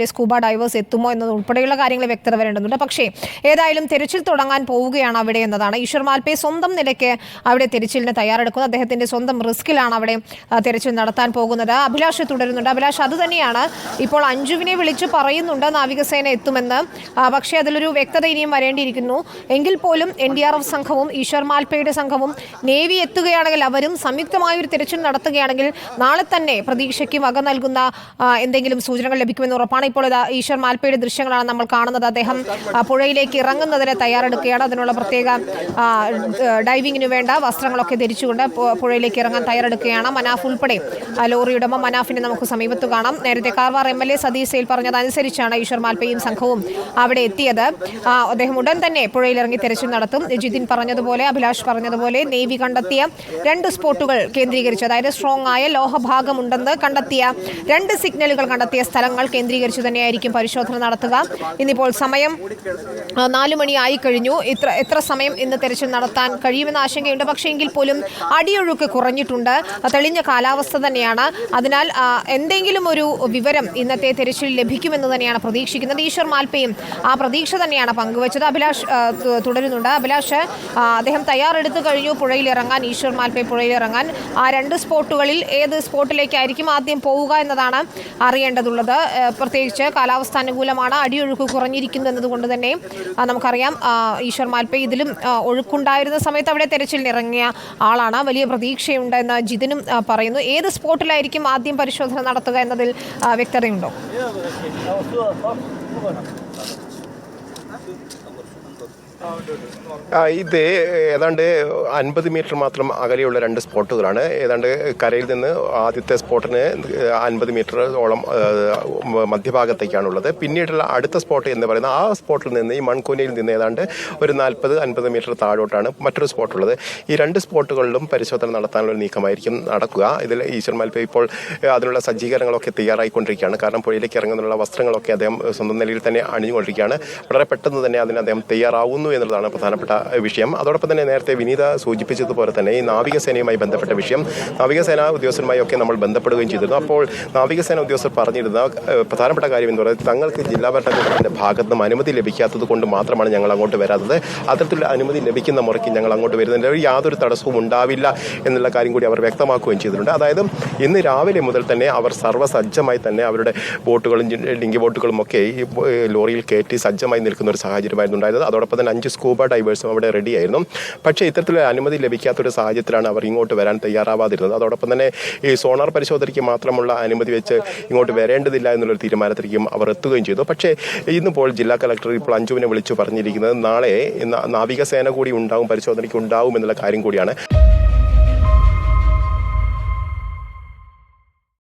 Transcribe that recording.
Scuba divers എത്തുമോ എന്നത് ഉൾപ്പെടെയുള്ള കാര്യങ്ങൾ വ്യക്തത വരേണ്ടതുണ്ട്. പക്ഷേ ഏതായാലും തെരച്ചിൽ തുടങ്ങാൻ പോവുകയാണ് അവിടെ എന്നതാണ്. ഈശ്വർ മാൽപേ സ്വന്തം നിലയ്ക്ക് അവിടെ തെരച്ചിലിന് തയ്യാറെടുക്കുന്നത്. അദ്ദേഹത്തിന്റെ സ്വന്തം റിസ്കിലാണ് അവിടെ തെരച്ചിൽ നടത്താൻ പോകുന്നത്. അഭിലാഷ് തുടരുന്നുണ്ട്. അഭിലാഷ്, അത് തന്നെയാണ് ഇപ്പോൾ അഞ്ജുവിനെ വിളിച്ച് പറയുന്നുണ്ട് നാവികസേന എത്തുമെന്ന്. പക്ഷേ അതിലൊരു വ്യക്തത ഇനിയും വരേണ്ടിയിരിക്കുന്നു. എങ്കിൽ പോലും NDRF സംഘവും ഈശ്വർ മാൽപേയുടെ സംഘവും നേവി എത്തുകയാണെങ്കിൽ അവരും സംയുക്തമായൊരു തെരച്ചിൽ നടത്തുകയാണെങ്കിൽ നാളെ തന്നെ പ്രതീക്ഷയ്ക്ക് വക നൽകുന്ന എന്തെങ്കിലും സൂചനകൾ ലഭിക്കുമെന്ന് ഉറപ്പാണ്. ഇപ്പോൾ ഈശ്വർ മാൽപേയുടെ ദൃശ്യങ്ങളാണ് നമ്മൾ കാണുന്നത്. അദ്ദേഹം പുഴയിലേക്ക് ഇറങ്ങുന്നതിന് തയ്യാറെടുക്കുകയാണ്. അതിനുള്ള പ്രത്യേക ഡൈവിങ്ങിന് വേണ്ട വസ്ത്രങ്ങളൊക്കെ ധരിച്ചുകൊണ്ട് പുഴയിലേക്ക് ഇറങ്ങാൻ തയ്യാറെടുക്കുകയാണ്. മനാഫ് ഉൾപ്പെടെ ലോറി ഉടമ മനാഫിനെ നമുക്ക് സമീപത്ത് കാണാം. നേരത്തെ കാർവാർ MLA സതീഷ് സെയിൽ പറഞ്ഞതനുസരിച്ചാണ് ഈശ്വർ മാൽപേയും സംഘവും അവിടെ എത്തിയത്. അദ്ദേഹം ഉടൻ തന്നെ പുഴയിലിറങ്ങി തെരച്ചിൽ നടത്തും. ജിതിൻ പറഞ്ഞതുപോലെ, അഭിലാഷ് പറഞ്ഞതുപോലെ നേവി കണ്ടെത്തിയ 2 സ്പോട്ടുകൾ കേന്ദ്രീകരിച്ച്, അതായത് സ്ട്രോങ് ആയ ലോഹഭാഗമുണ്ടെന്ന് കണ്ടെത്തിയ 2 സിഗ്നലുകൾ കണ്ടെത്തിയ സ്ഥലങ്ങൾ കേന്ദ്രീകരിച്ച് തന്നെയായിരിക്കും പരിശോധന നടത്തുക. ഇന്നിപ്പോൾ സമയം 4 മണിയായി കഴിഞ്ഞു. എത്ര സമയം ഇന്ന് തെരച്ചിൽ നടത്താൻ കഴിയുമെന്ന ആശങ്കയുണ്ട്. പക്ഷേ എങ്കിൽ പോലും അടിയൊഴുക്ക് കുറഞ്ഞിട്ടുണ്ട്. തെളിഞ്ഞ കാലാവസ്ഥ തന്നെയാണ്. അതിനാൽ എന്തെങ്കിലും ഒരു വിവരം ഇന്നത്തെ തെരച്ചിൽ ലഭിക്കുമെന്ന് തന്നെയാണ് പ്രതീക്ഷിക്കുന്നത്. ഈശ്വർ മാൽപേയും ആ പ്രതീക്ഷ തന്നെയാണ് പങ്കുവച്ചത്. അഭിലാഷ് തുടരുന്നുണ്ട്. അഭിലാഷ്, അദ്ദേഹം തയ്യാറെടുത്തു കഴിഞ്ഞു പുഴയിലിറങ്ങാൻ, ഈശ്വർ മാൽപേ പുഴയിലിറങ്ങാൻ. ആ 2 സ്പോട്ടുകളിൽ ഏത് സ്പോട്ടിലേക്കായിരിക്കും ആദ്യം പോവുക എന്നതാണ് അറിയേണ്ടതുള്ളത്. പ്രത്യേകിച്ച് കാലാവസ്ഥ അനുകൂലമാണ്, അടിയൊഴുക്ക് കുറഞ്ഞിരിക്കുന്നു എന്നതുകൊണ്ട് തന്നെ നമുക്കറിയാം ഈശ്വർ മാൽപേ ഇതിലും ഒഴുക്കുണ്ടായിരുന്ന സമയത്ത് അവിടെ തെരച്ചിലിന് ഇറങ്ങിയ ആളാണ്. വലിയ പ്രതീക്ഷയുണ്ട് എന്ന് ജിതിനും പറയുന്നു. ഏത് സ്പോട്ടിലായിരിക്കും ആദ്യം പരിശോധന നടത്തുക എന്നതിൽ വ്യക്തതയുണ്ടോ? ഇത് ഏതാണ്ട് 50 മീറ്റർ മാത്രം അകലെയുള്ള 2 സ്പോട്ടുകളാണ്. ഏതാണ്ട് കരയിൽ നിന്ന് ആദ്യത്തെ സ്പോട്ടിന് 50 മീറ്ററോളം മധ്യഭാഗത്തേക്കാണുള്ളത്. പിന്നീടുള്ള അടുത്ത സ്പോട്ട് എന്ന് പറയുന്നത് ആ സ്പോട്ടിൽ നിന്ന്, ഈ മൺകൂനയിൽ നിന്ന് ഏതാണ്ട് ഒരു 40-50 മീറ്റർ താഴോട്ടാണ് മറ്റൊരു സ്പോട്ടുള്ളത്. ഈ 2 സ്പോട്ടുകളിലും പരിശോധന നടത്താനുള്ള നീക്കമായിരിക്കും നടക്കുക. ഇതിൽ ഈശ്വർ മാൽപേ ഇപ്പോൾ അതിനുള്ള സജ്ജീകരണങ്ങളൊക്കെ തയ്യാറായിക്കൊണ്ടിരിക്കുകയാണ്. കാരണം പുഴയിലേക്ക് ഇറങ്ങുന്നതിനുള്ള വസ്ത്രങ്ങളൊക്കെ അദ്ദേഹം സ്വന്തം നിലയിൽ തന്നെ അണിഞ്ഞുകൊണ്ടിരിക്കുകയാണ്. വളരെ പെട്ടെന്ന് തന്നെ അതിന് അദ്ദേഹം തയ്യാറാവുന്നു എന്നുള്ളതാണ് പ്രധാനപ്പെട്ട വിഷയം. അതോടൊപ്പം തന്നെ നേരത്തെ വിനീത സൂചിപ്പിച്ചതുപോലെ തന്നെ ഈ നാവികസേനയുമായി ബന്ധപ്പെട്ട വിഷയം, നാവികസേന ഉദ്യോഗസ്ഥരുമായി ഒക്കെ നമ്മൾ ബന്ധപ്പെടുകയും ചെയ്തിരുന്നു. അപ്പോൾ നാവികസേന ഉദ്യോഗസ്ഥർ പറഞ്ഞിരുന്ന പ്രധാനപ്പെട്ട കാര്യം എന്ന് പറയുന്നത്, തങ്ങൾക്ക് ജില്ലാ ഭരണകൂടത്തിന്റെ ഭാഗത്ത് നിന്നും അനുമതി ലഭിക്കാത്തത് കൊണ്ട് മാത്രമാണ് ഞങ്ങൾ അങ്ങോട്ട് വരാത്തത്. അത്തരത്തിലുള്ള അനുമതി ലഭിക്കുന്ന മുറയ്ക്ക് ഞങ്ങൾ അങ്ങോട്ട് വരുന്നതിന് യാതൊരു തടസ്സവും ഉണ്ടാവില്ല എന്നുള്ള കാര്യം കൂടി അവർ വ്യക്തമാക്കുകയും ചെയ്തിട്ടുണ്ട്. അതായത് ഇന്ന് രാവിലെ മുതൽ തന്നെ അവർ സർവ്വസജ്ജമായി തന്നെ അവരുടെ ബോട്ടുകളും ഡിങ്കി ബോട്ടുകളും ഒക്കെ ഈ ലോറിയിൽ കയറ്റി സജ്ജമായി നിൽക്കുന്ന ഒരു സാഹചര്യമായിരുന്നു ഉണ്ടായിരുന്നത്. അതോടൊപ്പം തന്നെ 5 സ്കൂബ ഡൈവേഴ്സും അവിടെ റെഡിയായിരുന്നു. പക്ഷേ ഇത്തരത്തിലുള്ള അനുമതി ലഭിക്കാത്തൊരു സാഹചര്യത്തിലാണ് അവർ ഇങ്ങോട്ട് വരാൻ തയ്യാറാവാതിരുന്നത്. അതോടൊപ്പം തന്നെ ഈ സോണാർ പരിശോധനയ്ക്ക് മാത്രമുള്ള അനുമതി വെച്ച് ഇങ്ങോട്ട് വരേണ്ടതില്ല എന്നുള്ളൊരു തീരുമാനത്തിലേക്കും അവർ എത്തുകയും ചെയ്തു. പക്ഷേ ഇന്നിപ്പോൾ ജില്ലാ കളക്ടർ ഇപ്പോൾ അഞ്ജുവിനെ വിളിച്ചു പറഞ്ഞിരിക്കുന്നത് നാളെ നാവികസേന കൂടി ഉണ്ടാവും, പരിശോധനയ്ക്ക് ഉണ്ടാവും എന്നുള്ള കാര്യം കൂടിയാണ്.